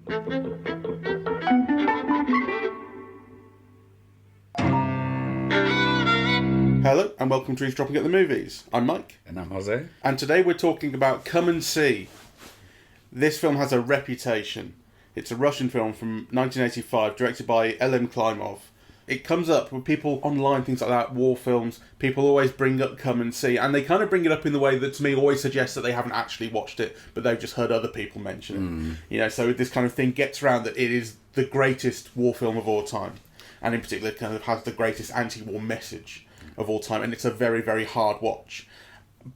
Hello and welcome to Eavesdropping at the Movies. I'm Mike. And I'm Jose. And today we're talking about Come and See. This film has a reputation. It's a Russian film from 1985, directed by L.M. Klimov. It comes up with people online, things like that, war films. People always bring up Come and See, and they kind of bring it up in the way that to me always suggests that they haven't actually watched it, but they've just heard other people mention it. You know, so this kind of thing gets around that it is the greatest war film of all time, and in particular kind of has the greatest anti-war message of all time, and it's a very, very hard watch.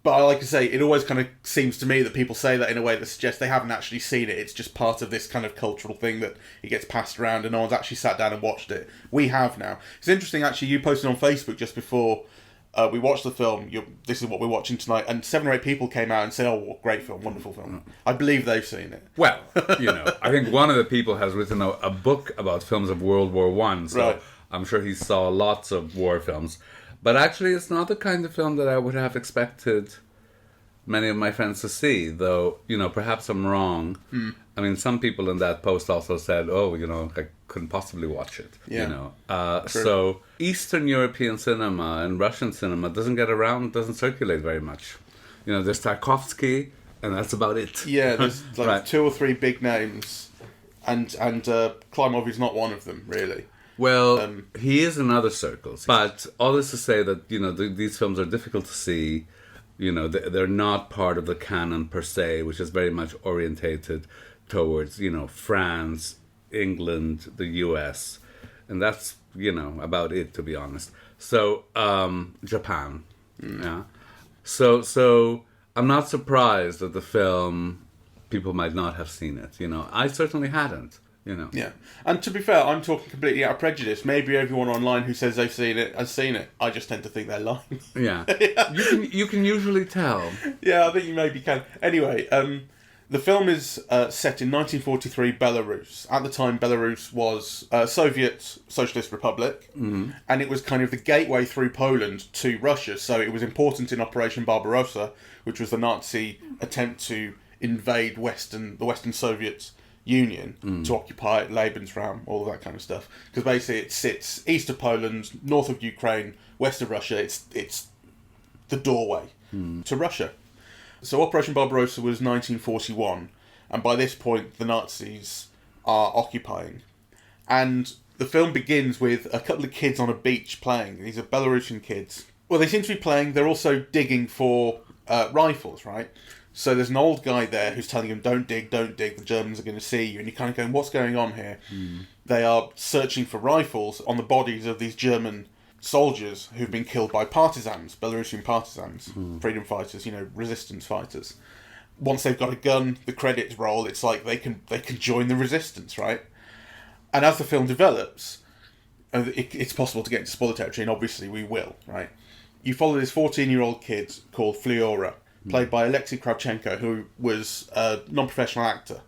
But I like to say, it always kind of seems to me that people say that in a way that suggests they haven't actually seen it. It's just part of this kind of cultural thing that it gets passed around and no one's actually sat down and watched it. We have now. It's interesting, actually, you posted on Facebook just before we watched the film, this is what we're watching tonight, and 7 or 8 people came out and said, oh, great film, wonderful film. I believe they've seen it. Well, I think one of the people has written a book about films of World War One, so right. I'm sure he saw lots of war films. But actually, it's not the kind of film that I would have expected many of my friends to see, though, perhaps I'm wrong. I mean, some people in that post also said, I couldn't possibly watch it, So Eastern European cinema and Russian cinema doesn't circulate very much. There's Tarkovsky, and that's about it. Yeah, there's like right. 2 or 3 big names, and Klimov is not one of them, really. Well, he is in other circles. But all this to say that, these films are difficult to see. They're not part of the canon per se, which is very much orientated towards, France, England, the US. And that's, about it, to be honest. So, Japan. Yeah. So I'm not surprised that the film, people might not have seen it. I certainly hadn't. Yeah, and to be fair, I'm talking completely out of prejudice. Maybe everyone online who says they've seen it has seen it. I just tend to think they're lying. Yeah, you can usually tell. Yeah, I think you maybe can. Anyway, the film is set in 1943 Belarus. At the time, Belarus was a Soviet Socialist Republic, and it was kind of the gateway through Poland to Russia. So it was important in Operation Barbarossa, which was the Nazi attempt to invade the Western Soviet Union to occupy Lebensraum, all of that kind of stuff. Because basically it sits east of Poland, north of Ukraine, west of Russia. It's the doorway to Russia. So Operation Barbarossa was 1941, and by this point the Nazis are occupying. And the film begins with a couple of kids on a beach playing. These are Belarusian kids. Well, they seem to be playing. They're also digging for rifles, right? So there's an old guy there who's telling him, don't dig, the Germans are going to see you. And you're kind of going, what's going on here? They are searching for rifles on the bodies of these German soldiers who've been killed by partisans, Belarusian partisans, freedom fighters, resistance fighters. Once they've got a gun, the credits roll, it's like they can join the resistance, right? And as the film develops, it's possible to get into spoiler territory, and obviously we will, right? You follow this 14-year-old kid called Flyora, played by Alexei Kravchenko, who was a non-professional actor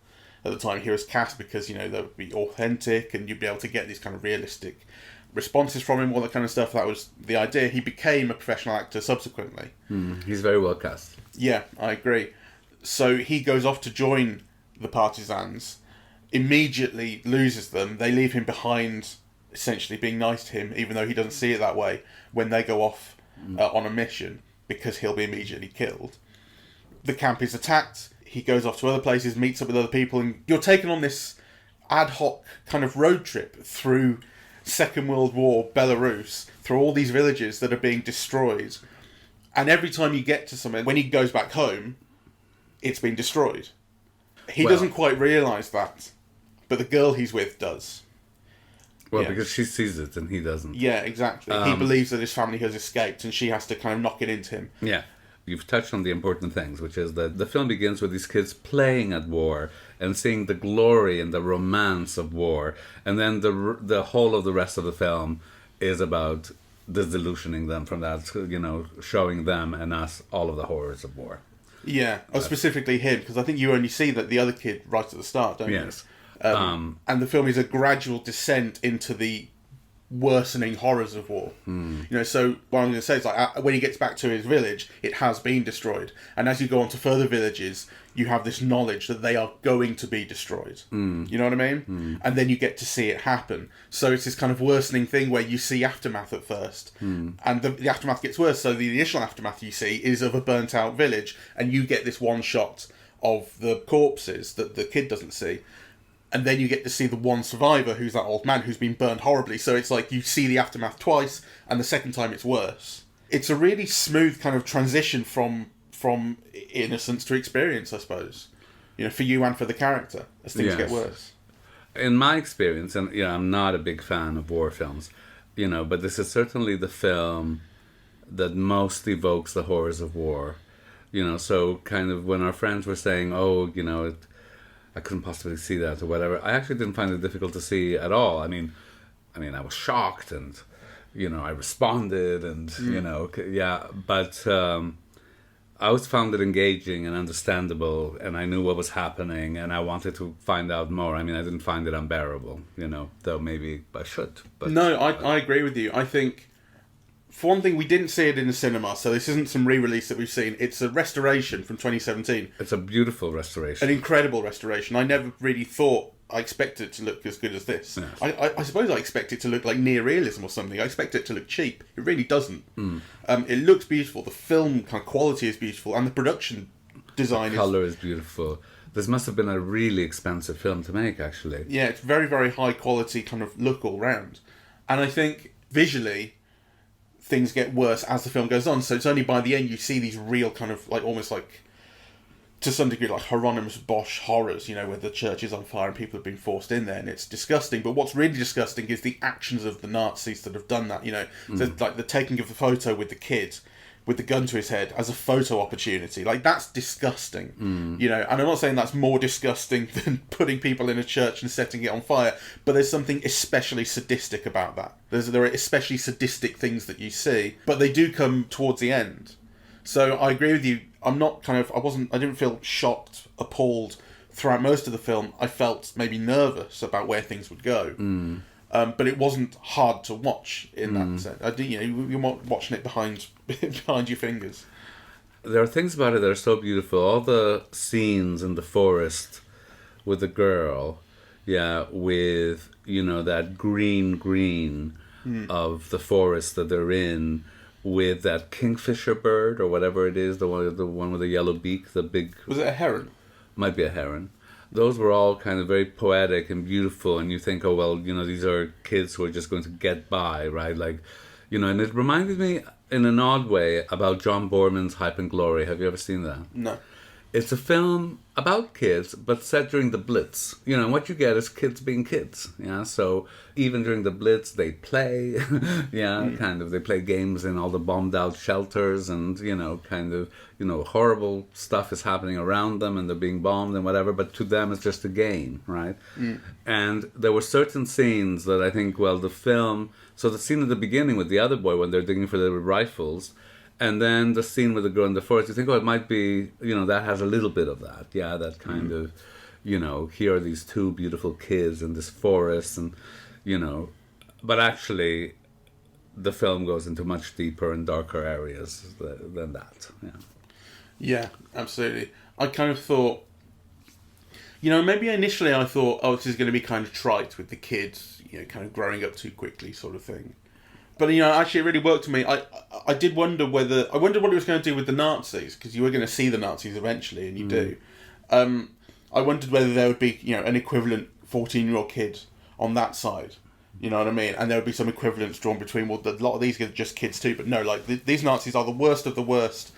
at the time. He was cast because, they would be authentic and you'd be able to get these kind of realistic responses from him, all that kind of stuff. That was the idea. He became a professional actor subsequently. He's very well cast. Yeah, I agree. So he goes off to join the partisans, immediately loses them. They leave him behind, essentially being nice to him, even though he doesn't see it that way, when they go off on a mission, because he'll be immediately killed. The camp is attacked. He goes off to other places, meets up with other people, and you're taken on this ad hoc kind of road trip through Second World War Belarus, through all these villages that are being destroyed. And every time you get to somewhere, when he goes back home, it's been destroyed. He doesn't quite realise that, but the girl he's with does. Well, because she sees it and he doesn't. Yeah, exactly. He believes that his family has escaped and she has to kind of knock it into him. Yeah. You've touched on the important things, which is that the film begins with these kids playing at war and seeing the glory and the romance of war. And then the whole of the rest of the film is about disillusioning them from that, showing them and us all of the horrors of war. Yeah, specifically him, because I think you only see that the other kid right at the start, don't you? Yes. And the film is a gradual descent into the worsening horrors of war. You know, so what I'm going to say is, like, when he gets back to his village, it has been destroyed. And as you go on to further villages, you have this knowledge that they are going to be destroyed. You know what I mean? And then you get to see it happen. So it's this kind of worsening thing where you see aftermath at first. And the aftermath gets worse. So the initial aftermath you see is of a burnt out village, and you get this one shot of the corpses that the kid doesn't see. And then you get to see the one survivor, who's that old man who's been burned horribly. So it's like you see the aftermath twice, and the second time it's worse. It's a really smooth kind of transition from innocence to experience, I suppose. You know, for you and for the character, as things get worse. In my experience, and I'm not a big fan of war films, but this is certainly the film that most evokes the horrors of war. So kind of when our friends were saying, I couldn't possibly see that or whatever, I actually didn't find it difficult to see at all. I mean, I was shocked, and I responded, and but I always found it engaging and understandable, and I knew what was happening, and I wanted to find out more. I mean, I didn't find it unbearable, though maybe I should. But no, I agree with you. I think, for one thing, we didn't see it in the cinema, so this isn't some re-release that we've seen. It's a restoration from 2017. It's a beautiful restoration. An incredible restoration. I never really thought I expected it to look as good as this. Yes. I suppose I expect it to look like near-realism or something. I expect it to look cheap. It really doesn't. It looks beautiful. The film kind of quality is beautiful, and the production design the colour is beautiful. This must have been a really expensive film to make, actually. Yeah, it's very, very high-quality kind of look all round. And I think, visually, things get worse as the film goes on, so it's only by the end you see these real kind of, like, almost like, to some degree, like Hieronymus Bosch horrors, where the church is on fire and people have been forced in there, and it's disgusting. But what's really disgusting is the actions of the Nazis that have done that, So, like, the taking of the photo with the kid with the gun to his head as a photo opportunity. Like, that's disgusting, and I'm not saying that's more disgusting than putting people in a church and setting it on fire, but there's something especially sadistic about that. There are especially sadistic things that you see, but they do come towards the end. So I agree with you. I didn't feel shocked, appalled throughout most of the film. I felt maybe nervous about where things would go. But it wasn't hard to watch in that sense. You're watching it behind your fingers. There are things about it that are so beautiful. All the scenes in the forest with the girl, with that green of the forest that they're in, with that kingfisher bird or whatever it is, the one with the yellow beak, the big. Was it a heron? Might be a heron. Those were all kind of very poetic and beautiful, and you think, oh well, these are kids who are just going to get by, right? Like, and it reminded me in an odd way about John Boorman's Hype and Glory. Have you ever seen that? No. It's a film about kids, but set during the Blitz. And what you get is kids being kids. So even during the Blitz, they play. Kind of. They play games in all the bombed out shelters, and horrible stuff is happening around them, and they're being bombed and whatever. But to them, it's just a game, right? And there were certain scenes that I think, the film. So the scene at the beginning with the other boy when they're digging for the rifles. And then the scene with the girl in the forest, you think, it might be, that has a little bit of that. Yeah, that kind of, here are these two beautiful kids in this forest, and, but actually the film goes into much deeper and darker areas than that. Yeah, absolutely. I kind of thought, maybe initially I thought, this is going to be kind of trite with the kids, kind of growing up too quickly sort of thing. But, actually it really worked for me. I did wonder what it was going to do with the Nazis, because you were going to see the Nazis eventually, and you do. I wondered whether there would be, an equivalent 14-year-old kid on that side. You know what I mean? And there would be some equivalence drawn between, a lot of these are just kids too, but no, like, these Nazis are the worst of the worst.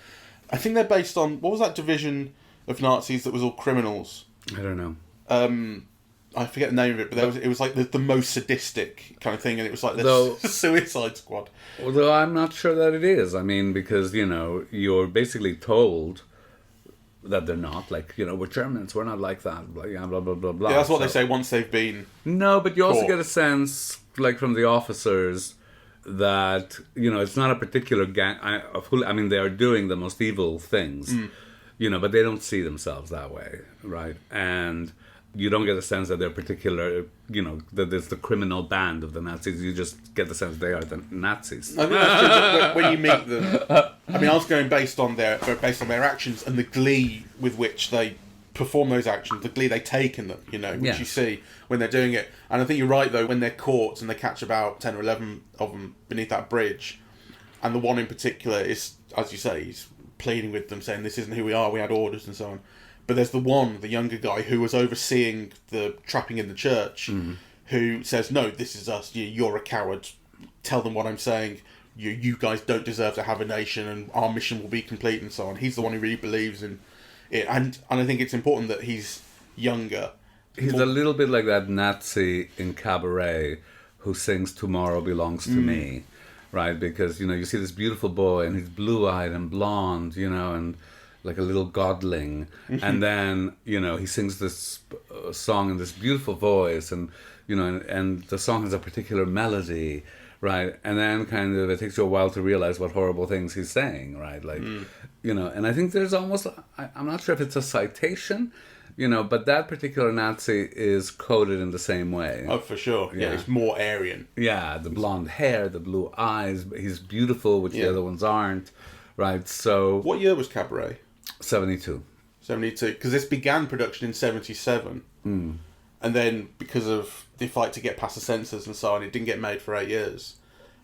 I think they're based on, what was that division of Nazis that was all criminals? I don't know. I forget the name of it, but it was like the most sadistic kind of thing, and it was like the Suicide Squad. Although I'm not sure that it is. I mean, because, you're basically told that they're not. Like, we're Germans, we're not like that. Blah, blah, blah, blah, blah. Yeah, that's what they say once they've been... No, but you also get a sense, like, from the officers that, it's not a particular gang. They are doing the most evil things, but they don't see themselves that way, right? And... you don't get the sense that they're particular, that there's the criminal band of the Nazis. You just get the sense they are the Nazis. I think that's true. When you meet them, I mean, I was going based on their actions and the glee with which they perform those actions, the glee they take in them, which you see when they're doing it. And I think you're right, though, when they're caught and they catch about 10 or 11 of them beneath that bridge, and the one in particular is, as you say, he's pleading with them, saying, this isn't who we are, we had orders and so on. But there's the younger guy, who was overseeing the trapping in the church, who says, no, this is us, you're a coward, tell them what I'm saying, you guys don't deserve to have a nation, and our mission will be complete, and so on. He's the one who really believes in it, and I think it's important that he's younger. He's a little bit like that Nazi in Cabaret who sings Tomorrow Belongs to Me, right? Because, you see this beautiful boy, and he's blue-eyed and blonde, and like a little godling. And then, he sings this song in this beautiful voice, and, and the song has a particular melody, right? And then kind of it takes you a while to realize what horrible things he's saying, right? Like, and I think there's almost, I'm not sure if it's a citation, but that particular Nazi is coded in the same way. Oh, for sure. Yeah, it's more Aryan. Yeah, the blonde hair, the blue eyes, he's beautiful, which the other ones aren't, right? So... What year was Cabaret? 72. 72, because this began production in 77. And then, because of the fight to get past the censors and so on, it didn't get made for 8 years.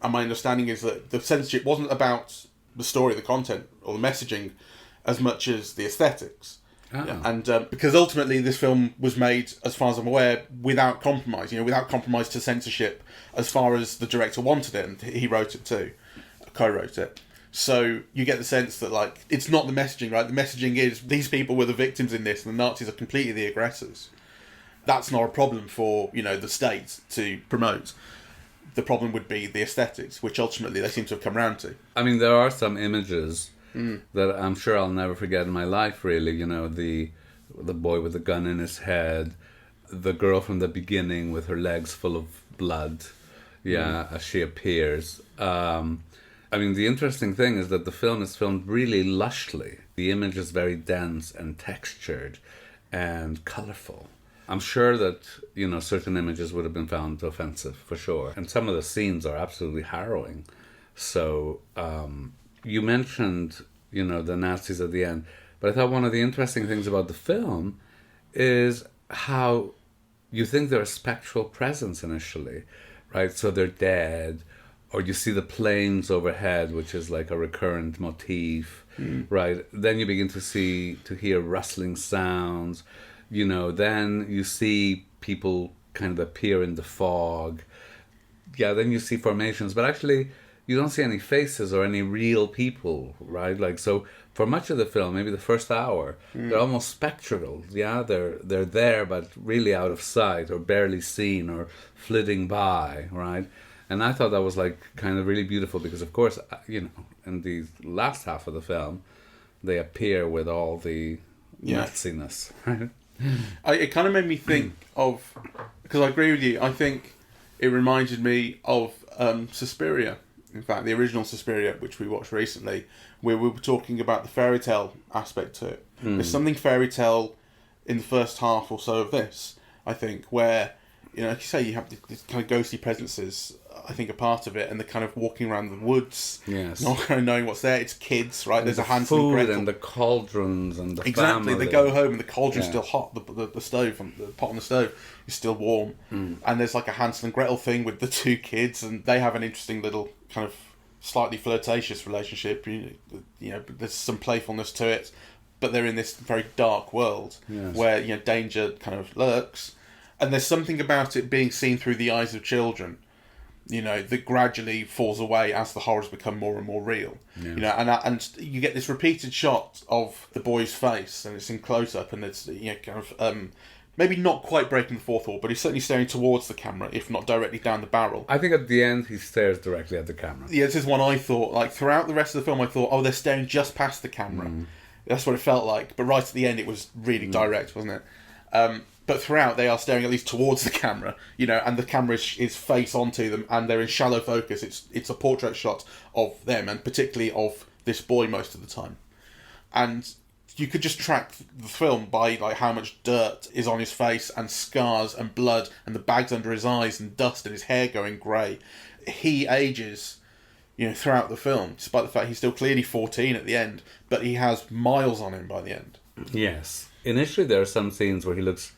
And my understanding is that the censorship wasn't about the story, the content, or the messaging, as much as the aesthetics. Oh. Yeah, and because ultimately this film was made, as far as I'm aware, without compromise, without compromise to censorship, as far as the director wanted it, and he wrote it too, co-wrote it. So you get the sense that, like, it's not the messaging, right? The messaging is, these people were the victims in this, and the Nazis are completely the aggressors. That's not a problem for, the state to promote. The problem would be the aesthetics, which ultimately they seem to have come around to. I mean, there are some images that I'm sure I'll never forget in my life, really. The boy with the gun in his head, the girl from the beginning with her legs full of blood, as she appears. I mean, the interesting thing is that the film is filmed really lushly. The image is very dense and textured and colourful. I'm sure that, certain images would have been found offensive, for sure. And some of the scenes are absolutely harrowing. So, you mentioned, the Nazis at the end. But I thought one of the interesting things about the film is how you think they're a spectral presence initially, right? So they're dead. Or you see the planes overhead, which is like a recurrent motif, right? Then you begin to hear rustling sounds. Then you see people kind of appear in the fog. Yeah, then you see formations, but actually you don't see any faces or any real people, right? Like, so for much of the film, maybe the first hour, they're almost spectral. Yeah, they're there, but really out of sight or barely seen or flitting by, right? And I thought that was like kind of really beautiful because, of course, in the last half of the film, they appear with all the Nazi-ness, right? It kind of made me think of, because I agree with you, I think it reminded me of Suspiria. In fact, the original Suspiria, which we watched recently, where we were talking about the fairy tale aspect to it. There's something fairy tale in the first half or so of this, I think, where, like you say, you have these kind of ghostly presences, I think, a part of it, and the kind of walking around the woods, not kind of knowing what's there. It's kids, right? There's a Hansel and Gretel. And the cauldrons and the Exactly, family. they go home and the cauldron's still hot. The stove, the pot on the stove is still warm. And there's like a Hansel and Gretel thing with the two kids, and they have an interesting little kind of slightly flirtatious relationship. There's some playfulness to it, but they're in this very dark world where danger kind of lurks. And there's something about it being seen through the eyes of children, that gradually falls away as the horrors become more and more real. And you get this repeated shot of the boy's face, and it's in close up, and it's kind of maybe not quite breaking the fourth wall, but he's certainly staring towards the camera, if not directly down the barrel. I think at the end he stares directly at the camera. Yeah, this is one I thought. Like throughout the rest of the film, I thought, oh, they're staring just past the camera. That's what it felt like. But right at the end, it was really direct, wasn't it? But throughout, they are staring at least towards the camera, and the camera is face onto them, and they're in shallow focus. It's a portrait shot of them, and particularly of this boy most of the time. And you could just track the film by like how much dirt is on his face and scars and blood and the bags under his eyes and dust and his hair going grey. He ages, throughout the film, despite the fact he's still clearly 14 at the end, but he has miles on him by the end. Yes. Initially there are some scenes where he looks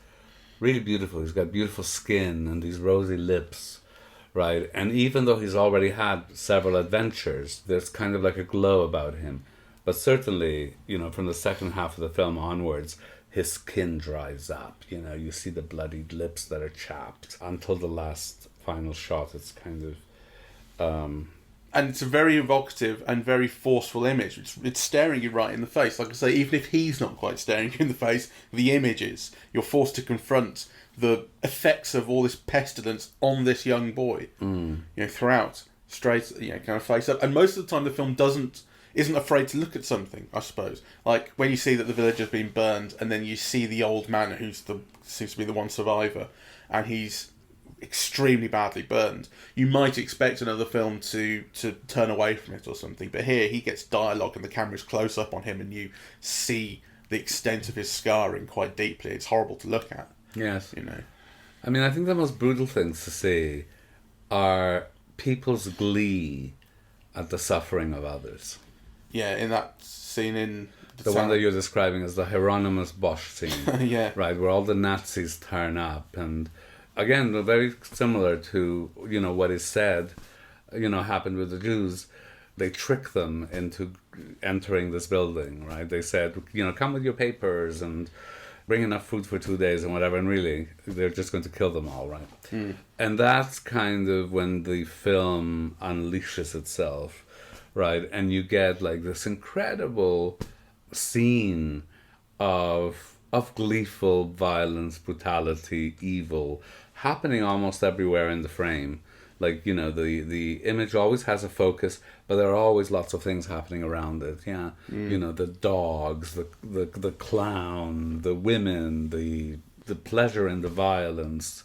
really beautiful. He's got beautiful skin and these rosy lips, right? And even though he's already had several adventures, there's kind of like a glow about him. But certainly, from the second half of the film onwards, his skin dries up. You see the bloodied lips that are chapped. Until the last final shot, it's kind of... And it's a very evocative and very forceful image. It's staring you right in the face. Like I say, even if he's not quite staring you in the face, the image is. You're forced to confront the effects of all this pestilence on this young boy, throughout, straight, kind of face up. And most of the time the film isn't afraid to look at something, I suppose. Like when you see that the village has been burned, and then you see the old man who seems to be the one survivor, and he's extremely badly burned. You might expect another film to turn away from it or something, but here he gets dialogue and the camera's close up on him and you see the extent of his scarring quite deeply. It's horrible to look at. Yes. I mean, I think the most brutal things to see are people's glee at the suffering of others. Yeah, in that scene in... The one that you're describing as the Hieronymus Bosch scene. Yeah. Right, where all the Nazis turn up. And again, they're very similar to, what is said, happened with the Jews. They trick them into entering this building, right? They said, come with your papers and bring enough food for 2 days and whatever. And really, they're just going to kill them all, right? And that's kind of when the film unleashes itself. Right, and you get like this incredible scene of gleeful violence, brutality, evil happening almost everywhere in the frame. Like, the image always has a focus, but there are always lots of things happening around it. Yeah, the dogs, the clown, the women, the pleasure in the violence.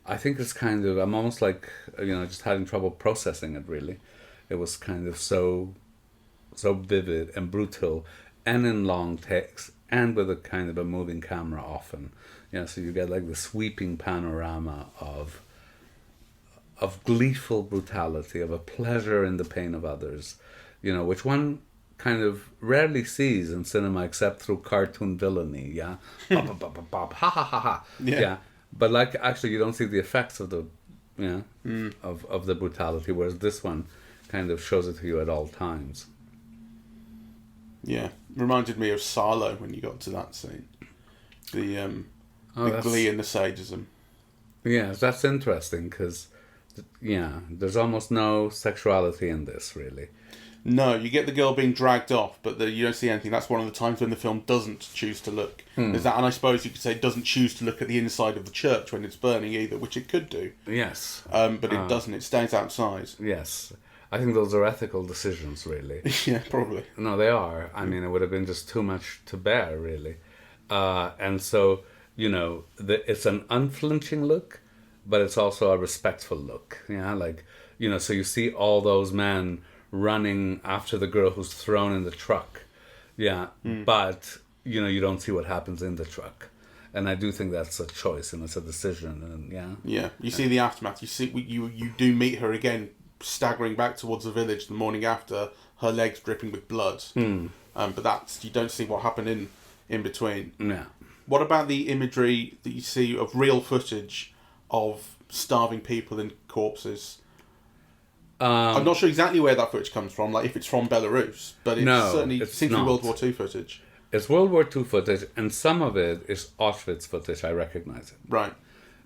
I think it's kind of, I'm almost like just having trouble processing it really. It was kind of so vivid and brutal, and in long takes, and with a kind of a moving camera often. So you get like the sweeping panorama of gleeful brutality, of a pleasure in the pain of others, which one kind of rarely sees in cinema except through cartoon villainy. Yeah, bop, bop, bop, bop, ha ha ha ha. Yeah, but like actually you don't see the effects of the of the brutality, whereas this one kind of shows it to you at all times. Yeah, reminded me of Salo when you got to that scene. The glee and the sadism. Yeah, that's interesting because, there's almost no sexuality in this really. No, you get the girl being dragged off, but you don't see anything. That's one of the times when the film doesn't choose to look. There's that, and I suppose you could say it doesn't choose to look at the inside of the church when it's burning either, which it could do. Yes. But it doesn't. It stays outside. Yes. I think those are ethical decisions, really. Yeah, probably. No, they are. I mean, it would have been just too much to bear, really. And so, it's an unflinching look, but it's also a respectful look. Yeah, like, so you see all those men running after the girl who's thrown in the truck. Yeah, but, you don't see what happens in the truck. And I do think that's a choice and it's a decision. And yeah, you see the aftermath. You see, you do meet her again, staggering back towards the village the morning after, her legs dripping with blood. But you don't see what happened in between. Yeah. What about the imagery that you see of real footage of starving people and corpses? I'm not sure exactly where that footage comes from, like if it's from Belarus, but it seems to be World War II footage. It's World War II footage, and some of it is Auschwitz footage. I recognize it. Right.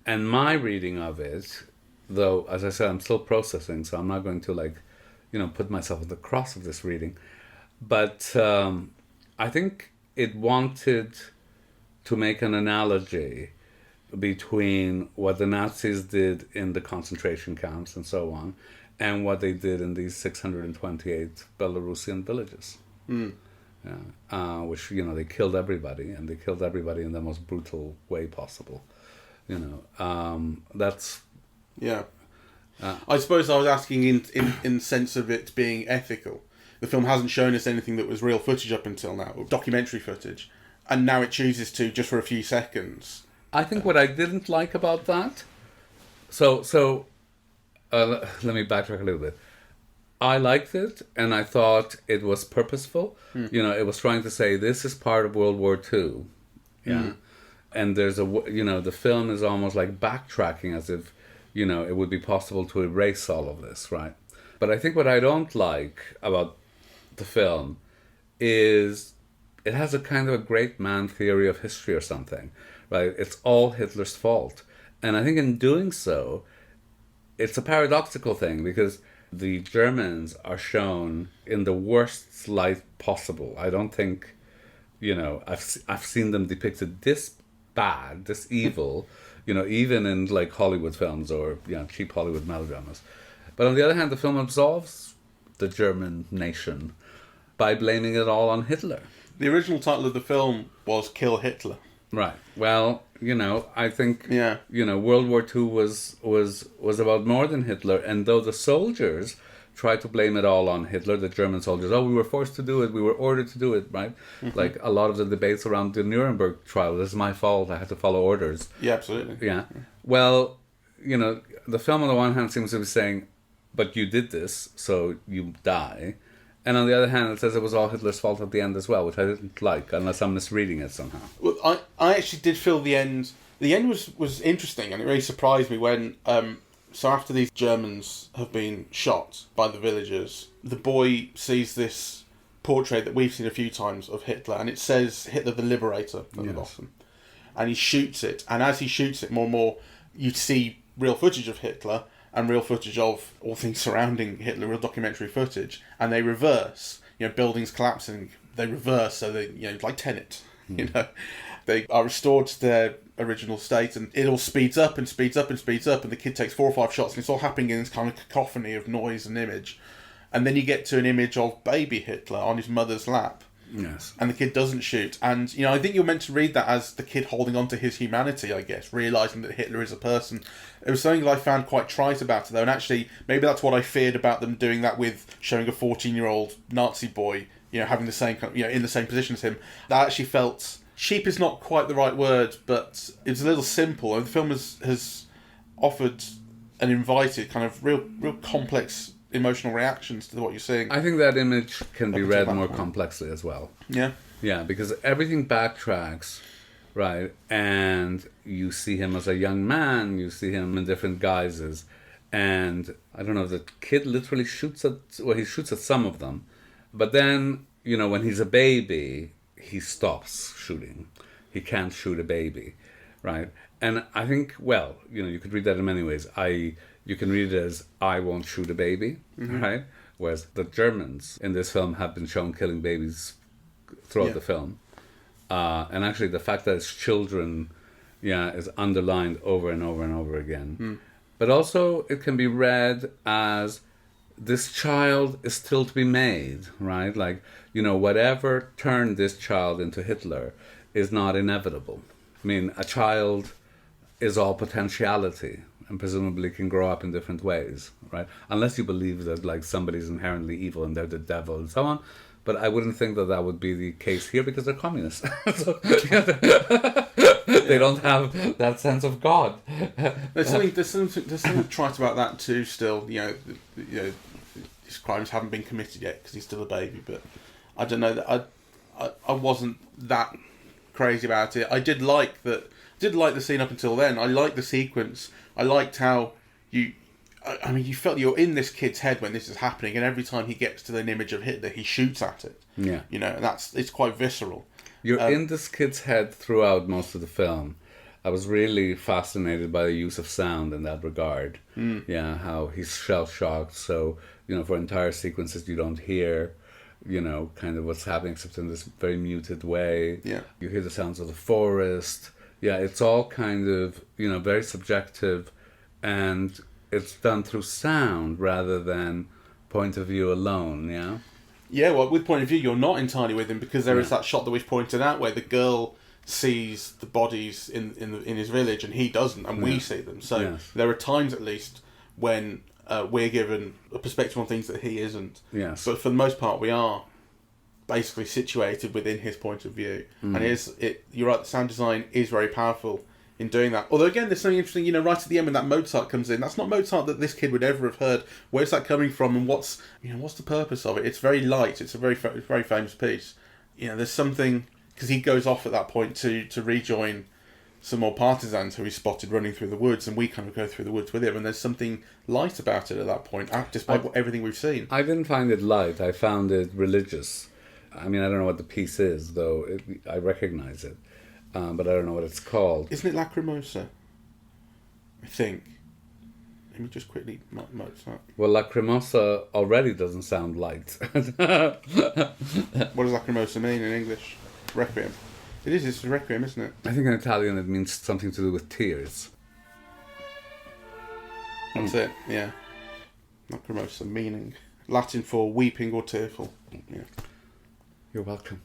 And my reading of it, though, as I said, I'm still processing, so I'm not going to put myself at the cross of this reading. But I think it wanted to make an analogy between what the Nazis did in the concentration camps and so on, and what they did in these 628 Belarusian villages. Which, they killed everybody, and they killed everybody in the most brutal way possible. That's... Yeah. I suppose I was asking in sense of it being ethical. the film hasn't shown us anything that was real footage up until now, or documentary footage, and now it chooses to just for a few seconds. I think what I didn't like about that. So let me backtrack a little bit. I liked it, and I thought it was purposeful. It was trying to say this is part of World War II. Yeah. And there's the film is almost like backtracking as if, it would be possible to erase all of this, right? But I think what I don't like about the film is it has a kind of a great man theory of history or something, right? It's all Hitler's fault. And I think in doing so, it's a paradoxical thing because the Germans are shown in the worst light possible. I don't think, I've seen them depicted this bad, this evil, even in like Hollywood films or cheap Hollywood melodramas. But on the other hand, the film absolves the German nation by blaming it all on Hitler. The original title of the film was Kill Hitler. Right. Well, I think World War II was about more than Hitler, and though the soldiers tried to blame it all on Hitler, the German soldiers, we were forced to do it, we were ordered to do it, right? Like a lot of the debates around the Nuremberg trial, this is my fault, I had to follow orders. Yeah, absolutely. Yeah. Well, the film on the one hand seems to be saying, but you did this, so you die. And on the other hand, it says it was all Hitler's fault at the end as well, which I didn't like, unless I'm misreading it somehow. Well, I actually did feel the end was interesting, and it really surprised me when, so after these Germans have been shot by the villagers, the boy sees this portrait that we've seen a few times of Hitler, and it says Hitler the Liberator at the bottom. And he shoots it, and as he shoots it more and more, you see real footage of Hitler, and real footage of all things surrounding Hitler, real documentary footage, and they reverse. Buildings collapsing, they reverse, so they, like Tenet, they are restored to their original state, and it all speeds up and speeds up and speeds up, and the kid takes 4 or 5 shots, and it's all happening in this kind of cacophony of noise and image. And then you get to an image of baby Hitler on his mother's lap. Yes. And the kid doesn't shoot. And, I think you're meant to read that as the kid holding on to his humanity, I guess, realising that Hitler is a person. It was something that I found quite trite about it, though. And actually, maybe that's what I feared about them doing that with showing a 14-year-old Nazi boy, having the same, in the same position as him. That actually felt... cheap is not quite the right word, but it's a little simple. And the film has offered and invited kind of real complex emotional reactions to what you're seeing. I think that image can be read more complexly as well. Yeah. Yeah, because everything backtracks, right? And you see him as a young man, you see him in different guises. And I don't know, the kid literally shoots at some of them. But then, when he's a baby, he stops shooting. He can't shoot a baby, right? And I think, you could read that in many ways. You can read it as, I won't shoot a baby, right? Whereas the Germans in this film have been shown killing babies throughout the film. And actually the fact that it's children, is underlined over and over and over again. But also it can be read as, this child is still to be made, right? Like, whatever turned this child into Hitler is not inevitable. I mean, a child is all potentiality and presumably can grow up in different ways, right? Unless you believe that, like, somebody's inherently evil and they're the devil and so on. But I wouldn't think that would be the case here because they're communists. So, they don't have that sense of God. There's something trite about that too. Still, his crimes haven't been committed yet because he's still a baby. But I don't know that I wasn't that crazy about it. I did like that. Did like the scene up until then. I liked the sequence. I liked how you felt you're in this kid's head when this is happening, and every time he gets to an image of Hitler, he shoots at it. Yeah, and it's quite visceral. You're in this kid's head throughout most of the film. I was really fascinated by the use of sound in that regard. Yeah, how he's shell-shocked. So, for entire sequences you don't hear, kind of what's happening except in this very muted way. Yeah. You hear the sounds of the forest. Yeah, it's all kind of, very subjective, and it's done through sound rather than point of view alone, yeah? Yeah, well, with point of view, you're not entirely with him because there is that shot that we've pointed out where the girl sees the bodies in his village and he doesn't, and we see them. So there are times, at least, when we're given a perspective on things that he isn't. Yes. But for the most part, we are basically situated within his point of view. And you're right, the sound design is very powerful in doing that. Although, again, there's something interesting, right at the end when that Mozart comes in, that's not Mozart that this kid would ever have heard. Where's that coming from, and what's the purpose of it? It's very light. It's a very, very famous piece. There's something, because he goes off at that point to rejoin some more partisans who he spotted running through the woods, and we kind of go through the woods with him, and there's something light about it at that point, despite everything we've seen. I didn't find it light. I found it religious. I mean, I don't know what the piece is, though. I recognize it. But I don't know what it's called. Isn't it Lacrimosa? I think. Let me just quickly Mozart. Well, Lacrimosa already doesn't sound light. What does Lacrimosa mean in English? Requiem. It's Requiem, isn't it? I think in Italian it means something to do with tears. That's it, yeah. Lacrimosa, meaning Latin for weeping or tearful. Yeah. You're welcome.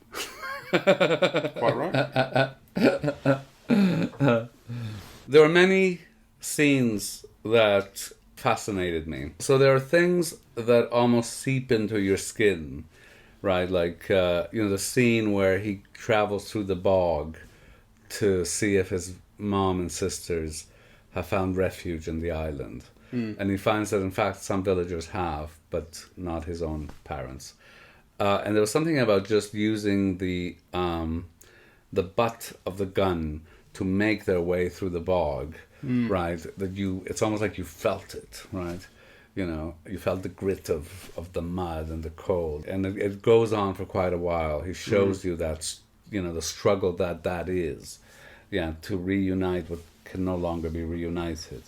Quite right. There are many scenes that fascinated me. So there are things that almost seep into your skin, right? Like, the scene where he travels through the bog to see if his mom and sisters have found refuge in the island. And he finds that, in fact, some villagers have, but not his own parents. And there was something about just using the butt of the gun to make their way through the bog, right? It's almost like you felt it, right? You felt the grit of the mud and the cold. And it goes on for quite a while. He shows you that, the struggle that is, to reunite what can no longer be reunited.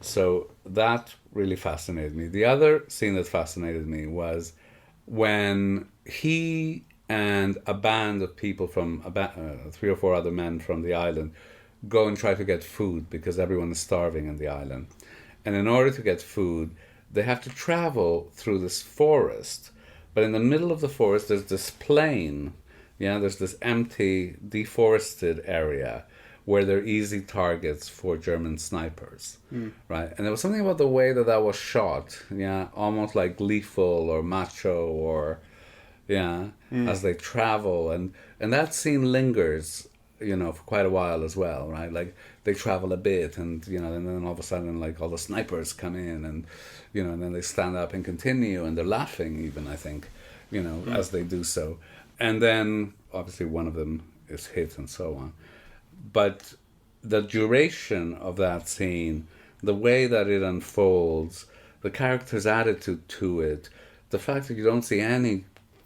So that really fascinated me. The other scene that fascinated me was when he and a band of people from 3 or 4 other men from the island go and try to get food because everyone is starving in the island. And in order to get food, they have to travel through this forest. But in the middle of the forest, there's this plain. There's this empty, deforested area where they're easy targets for German snipers, right? And there was something about the way that was shot, almost like lethal or macho or, as they travel. And that scene lingers, for quite a while as well, right? Like, they travel a bit and, and then all of a sudden, like, all the snipers come in and, and then they stand up and continue and they're laughing even, I think, as they do so. And then, obviously, one of them is hit and so on. But the duration of that scene, the way that it unfolds, the character's attitude to it, the fact that you don't see any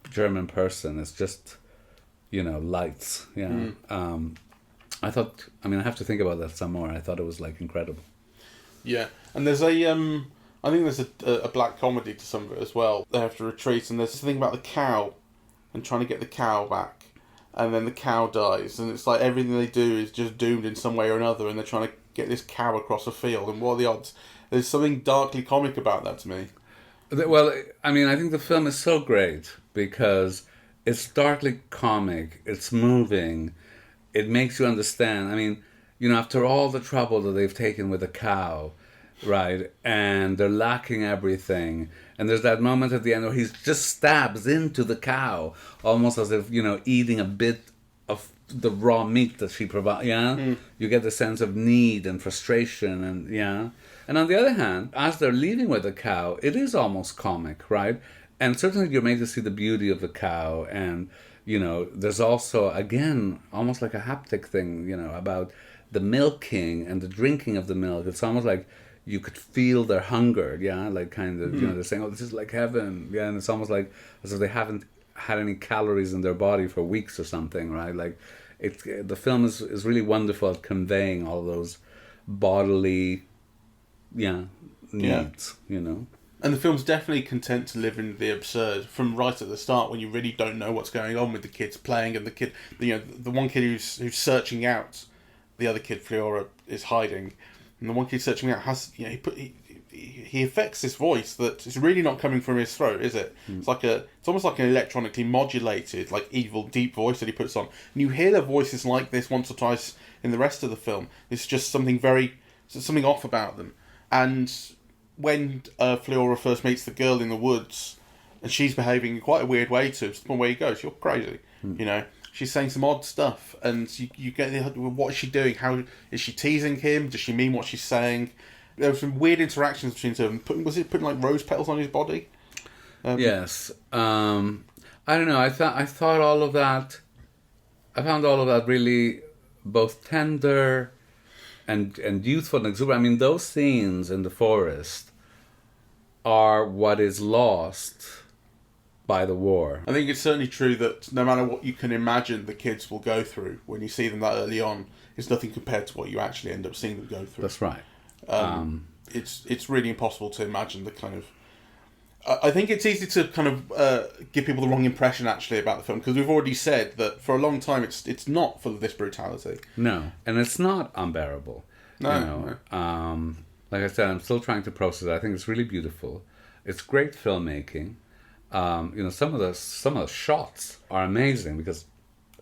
German person, it's just, lights. I thought, I have to think about that some more. I thought it was, like, incredible. Yeah, and there's I think there's a black comedy to some of it as well. They have to retreat, and there's this thing about the cow and trying to get the cow back. And then the cow dies, and it's like everything they do is just doomed in some way or another, and they're trying to get this cow across a field, and what are the odds? There's something darkly comic about that to me. Well, I think the film is so great because it's darkly comic, it's moving, it makes you understand. After all the trouble that they've taken with the cow, right, and they're lacking everything, and there's that moment at the end where he just stabs into the cow, almost as if, eating a bit of the raw meat that she provides, You get the sense of need and frustration, and, And on the other hand, as they're leaving with the cow, it is almost comic, right? And certainly you're made to see the beauty of the cow, and, there's also, again, almost like a haptic thing, about the milking and the drinking of the milk. It's almost like you could feel their hunger, like kind of, they're saying, oh, this is like heaven, and it's almost like as if they haven't had any calories in their body for weeks or something, right? Like, the film is really wonderful at conveying all those bodily, needs, And the film's definitely content to live in the absurd from right at the start, when you really don't know what's going on with the kids playing, and the kid, the one kid who's searching out the other kid, Flyora, is hiding. And the one kid searching out has, he affects this voice that is really not coming from his throat, is it? It's almost like an electronically modulated, like evil, deep voice that he puts on. And you hear their voices like this once or twice in the rest of the film. It's just something off about them. And when Flyora first meets the girl in the woods, and she's behaving in quite a weird way to him, to the point where he goes, "You're crazy," you know. She's saying some odd stuff, and you get what is she doing? How is she teasing him? Does she mean what she's saying? There were some weird interactions between them. Was it putting like rose petals on his body? Yes. I don't know. I thought all of that. I found all of that really both tender and youthful and exuberant. I mean, those scenes in the forest are what is lost by the war. I think it's certainly true that no matter what you can imagine the kids will go through when you see them that early on, it's nothing compared to what you actually end up seeing them go through. That's right. It's really impossible to imagine the kind of... I think it's easy to kind of give people the wrong impression actually about the film, because we've already said that for a long time it's not full of this brutality. No, and it's not unbearable. No. Like I said, I'm still trying to process it. I think it's really beautiful. It's great filmmaking. Some of the shots are amazing because,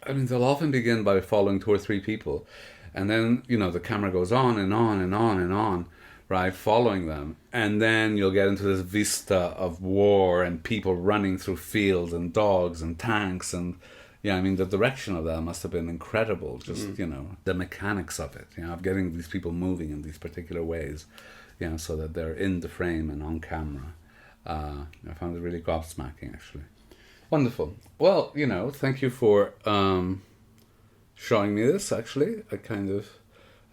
I mean, they'll often begin by following 2 or 3 people, and then the camera goes on and on and on and on, right, following them, and then you'll get into this vista of war and people running through fields and dogs and tanks, and I mean the direction of that must have been incredible. Just the mechanics of it, of getting these people moving in these particular ways, so that they're in the frame and on camera. I found it really gobsmacking, actually. Wonderful. Well, thank you for showing me this, actually. I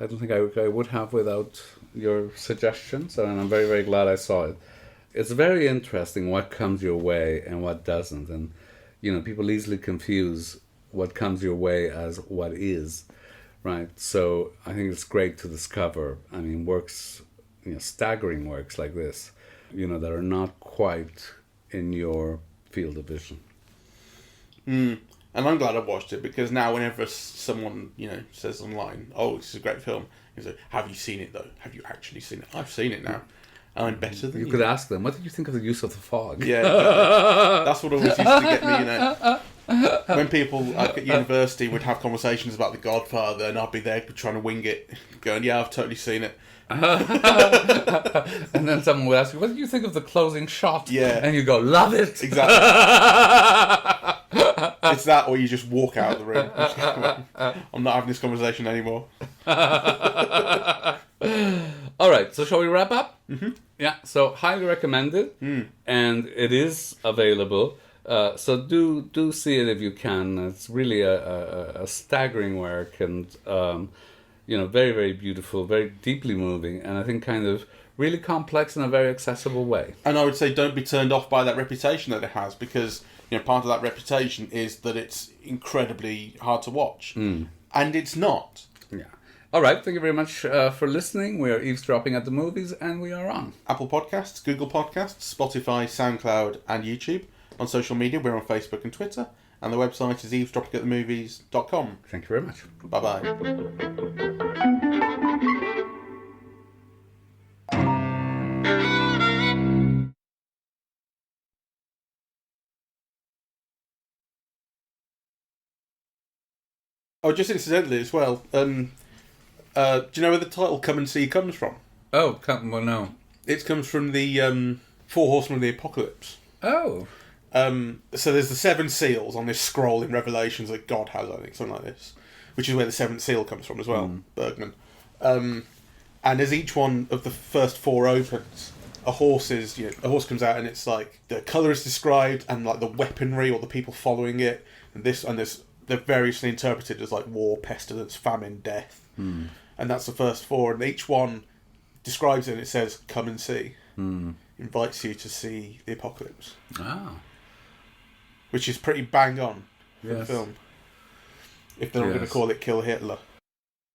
don't think I would have without your suggestions, and I'm very, very glad I saw it. It's very interesting what comes your way and what doesn't, and, people easily confuse what comes your way as what is, right? So I think it's great to discover, works, staggering works like this, that are not quite in your field of vision. And I'm glad I watched it, because now whenever someone, says online, "Oh, this is a great film," he's like, "Have you seen it though? Have you actually seen it?" I've seen it now. And I'm better than you. You could ask them, what did you think of the use of the fog? Yeah, exactly. That's what always used to get me, When people at university would have conversations about The Godfather, and I'd be there trying to wing it, going, "Yeah, I've totally seen it." And then someone would ask you, "What did you think of the closing shot?" Yeah. And you go, "Love it." Exactly. It's that, or you just walk out of the room. I'm not having this conversation anymore. All right, so shall we wrap up? Mm-hmm. Yeah, so highly recommended, and it is available. So do see it if you can. It's really a staggering work, and very, very beautiful, very deeply moving, and I think kind of really complex in a very accessible way. And I would say don't be turned off by that reputation that it has, because part of that reputation is that it's incredibly hard to watch, and it's not. Yeah. All right. Thank you very much for listening. We are Eavesdropping at the Movies, and we are on Apple Podcasts, Google Podcasts, Spotify, SoundCloud, and YouTube. On social media, we're on Facebook and Twitter, and the website is eavesdroppingatthemovies.com. Thank you very much. Bye-bye. Oh, just incidentally as well, do you know where the title "Come and See" comes from? Oh, well, no. It comes from the Four Horsemen of the Apocalypse. Oh. So there's the 7 seals on this scroll in Revelations that God has, I think, something like this, which is where the 7th seal comes from as well, Bergman. And as each one of the first 4 opens, a horse comes out, and it's like the colour is described, and like the weaponry or the people following it, and they're variously interpreted as like war, pestilence, famine, death. And that's the first 4, and each one describes it, and it says, "Come and see." Invites you to see the apocalypse. Ah. Which is pretty bang on for the Yes. film. If they're not going to call it "Kill Hitler."